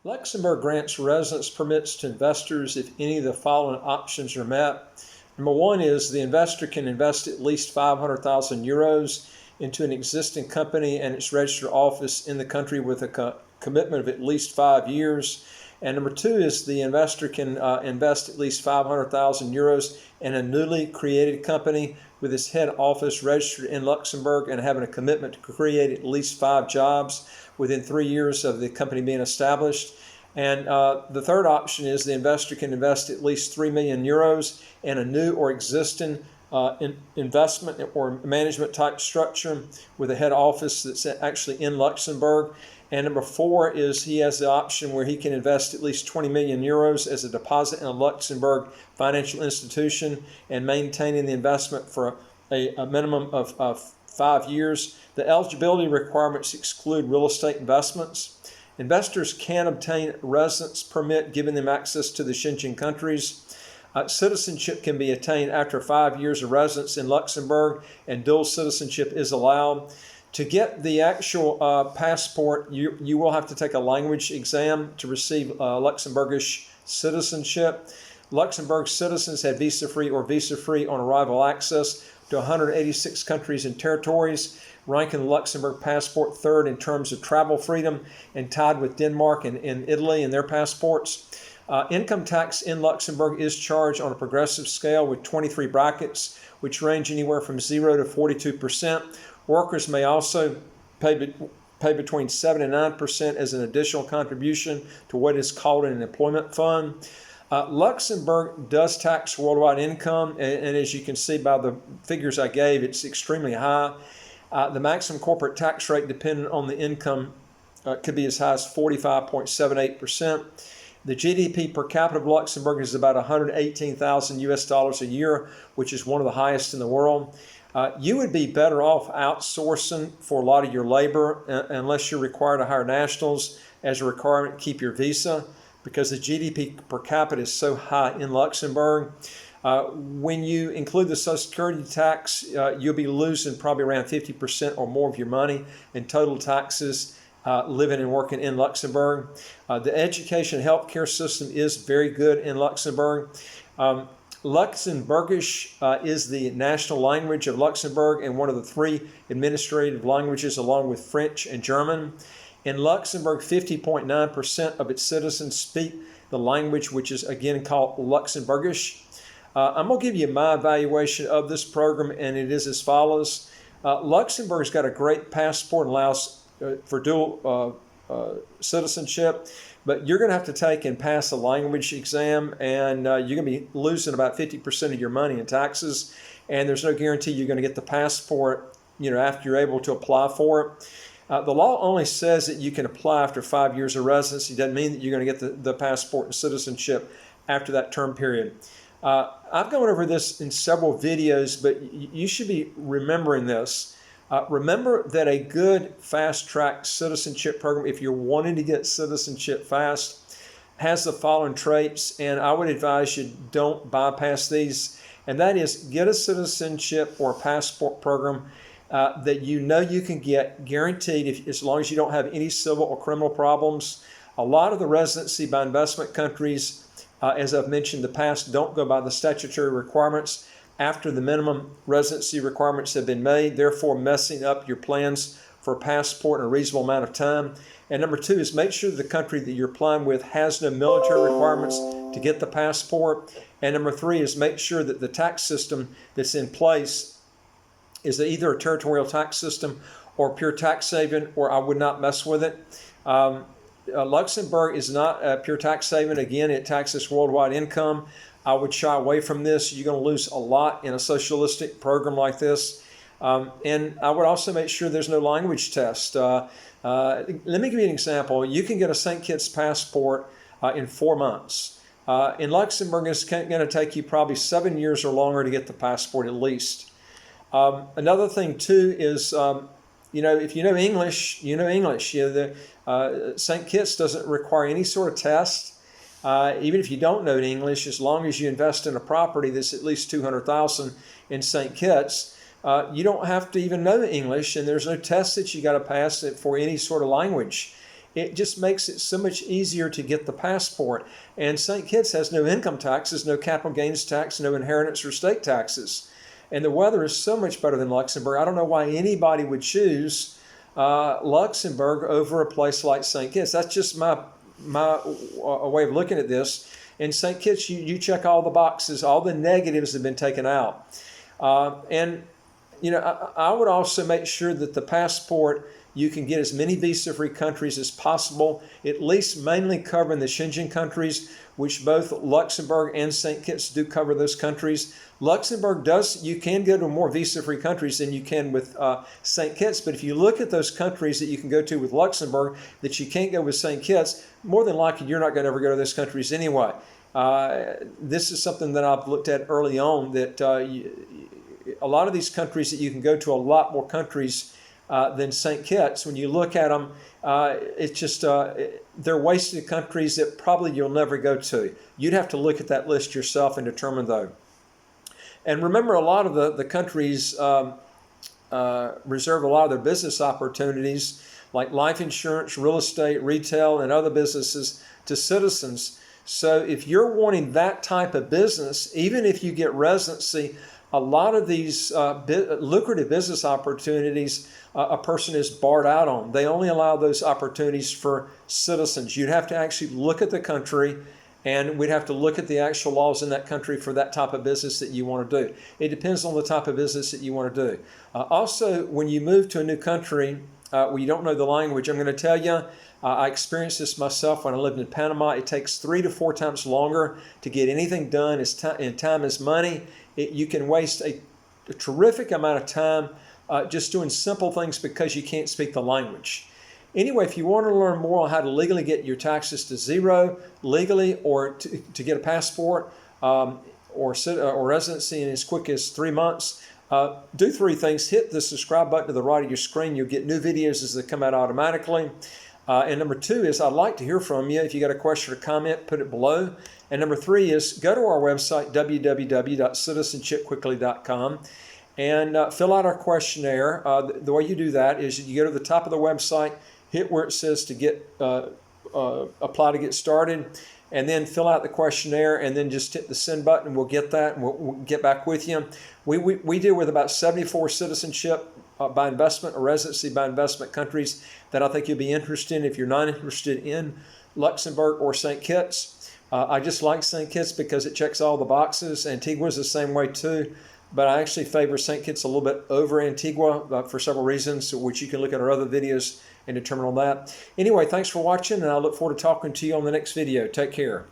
Luxembourg grants residence permits to investors if any of the following options are met. Number one is the investor can invest at least 500,000 euros into an existing company and its registered office in the country with a commitment of at least 5 years. And number two is the investor can invest at least 500,000 euros in a newly created company with its head office registered in Luxembourg and having a commitment to create at least 5 jobs within 3 years of the company being established. And the third option is the investor can invest at least 3 million euros in a new or existing investment or management type structure with a head office that's actually in Luxembourg. And number four is he has the option where he can invest at least 20 million euros as a deposit in a Luxembourg financial institution and maintaining the investment for a minimum of 5 years. The eligibility requirements exclude real estate investments. Investors can obtain residence permit giving them access to the Schengen countries. Citizenship can be attained after 5 years of residence in Luxembourg, and dual citizenship is allowed. To get the actual passport, you will have to take a language exam to receive Luxembourgish citizenship. Luxembourg citizens have visa-free or visa-free on arrival access to 186 countries and territories, ranking the Luxembourg passport third in terms of travel freedom and tied with Denmark and Italy in their passports. Income tax in Luxembourg is charged on a progressive scale with 23 brackets, which range anywhere from 0 to 42%. Workers may also pay between 7 and 9% as an additional contribution to what is called an employment fund. Luxembourg does tax worldwide income, and as you can see by the figures I gave, it's extremely high. The maximum corporate tax rate, depending on the income, could be as high as 45.78%. The GDP per capita of Luxembourg is about 118,000 US dollars a year, which is one of the highest in the world. You would be better off outsourcing for a lot of your labor unless you're required to hire nationals as a requirement to keep your visa, because the GDP per capita is so high in Luxembourg. When you include the Social Security tax, you'll be losing probably around 50% or more of your money in total taxes living and working in Luxembourg. The education and healthcare system is very good in Luxembourg. Luxembourgish is the national language of Luxembourg and one of the 3 administrative languages along with French and German. In Luxembourg, 50.9% of its citizens speak the language, which is again called Luxembourgish. I'm going to give you my evaluation of this program, and it is as follows. Luxembourg's got a great passport and allows for dual citizenship, but you're going to have to take and pass a language exam, and you're going to be losing about 50% of your money in taxes, and there's no guarantee you're going to get the passport, after you're able to apply for it. The law only says that you can apply after 5 years of residency. It doesn't mean that you're going to get the passport and citizenship after that term period. I've gone over this in several videos, but you should be remembering this. Remember that a good fast-track citizenship program, if you're wanting to get citizenship fast, has the following traits, and I would advise you don't bypass these, and that is get a citizenship or passport program that you can get guaranteed as long as you don't have any civil or criminal problems. A lot of the residency by investment countries, as I've mentioned in the past, don't go by the statutory requirements after the minimum residency requirements have been made, therefore messing up your plans for a passport in a reasonable amount of time. And number two is make sure the country that you're applying with has no military requirements to get the passport. And number three is make sure that the tax system that's in place is either a territorial tax system or pure tax haven, or I would not mess with it. Luxembourg is not a pure tax haven. Again, it taxes worldwide income. I would shy away from this. You're going to lose a lot in a socialistic program like this. And I would also make sure there's no language test. Let me give you an example. You can get a St. Kitts passport in 4 months. In Luxembourg, it's going to take you probably 7 years or longer to get the passport at least. Another thing, too, is, if you know English, you know English. St. Kitts doesn't require any sort of test. Even if you don't know English, as long as you invest in a property that's at least $200,000 in St. Kitts, you don't have to even know English, and there's no test that you got to pass for any sort of language. it just makes it so much easier to get the passport. And St. Kitts has no income taxes, no capital gains tax, no inheritance or estate taxes. And the weather is so much better than Luxembourg. I don't know why anybody would choose Luxembourg over a place like St. Kitts. That's just my way of looking at this. In St. Kitts, you check all the boxes. All the negatives have been taken out. And I would also make sure that the passport, you can get as many visa-free countries as possible, at least mainly covering the Schengen countries, which both Luxembourg and St. Kitts do cover those countries. Luxembourg you can go to more visa-free countries than you can with St. Kitts, but if you look at those countries that you can go to with Luxembourg that you can't go with St. Kitts, more than likely you're not going to ever go to those countries anyway. This is something that I've looked at early on, that a lot of these countries that you can go to, a lot more countries than St. Kitts. When you look at them, it's just they're wasted countries that probably you'll never go to. You'd have to look at that list yourself and determine though. And remember, a lot of the countries reserve a lot of their business opportunities, like life insurance, real estate, retail, and other businesses, to citizens. So if you're wanting that type of business, even if you get residency, a lot of these lucrative business opportunities a person is barred out on. They only allow those opportunities for citizens. You'd have to actually look at the country, and we'd have to look at the actual laws in that country for that type of business that you want to do. It depends on the type of business that you want to do. Also, when you move to a new country where you don't know the language, I'm going to tell you, I experienced this myself when I lived in Panama. It takes 3 to 4 times longer to get anything done. And time is money. You can waste a terrific amount of time just doing simple things because you can't speak the language. Anyway, if you want to learn more on how to legally get your taxes to zero legally, or to get a passport or residency in as quick as 3 months, do 3 things. Hit the subscribe button to the right of your screen. You'll get new videos as they come out automatically. And number 2 is, I'd like to hear from you. If you got a question or comment, put it below. And number 3 is, go to our website, www.citizenshipquickly.com, and fill out our questionnaire. The way you do that is you go to the top of the website, hit where it says to get apply to get started, and then fill out the questionnaire, and then just hit the send button. We'll get that, and we'll get back with you. We deal with about 74 citizenship by investment or residency by investment countries that I think you'll be interested in if you're not interested in Luxembourg or St. Kitts. I just like St. Kitts because it checks all the boxes. Antigua's the same way too, but I actually favor St. Kitts a little bit over Antigua for several reasons, which you can look at our other videos and determine on that. Anyway, thanks for watching, and I look forward to talking to you on the next video. Take care.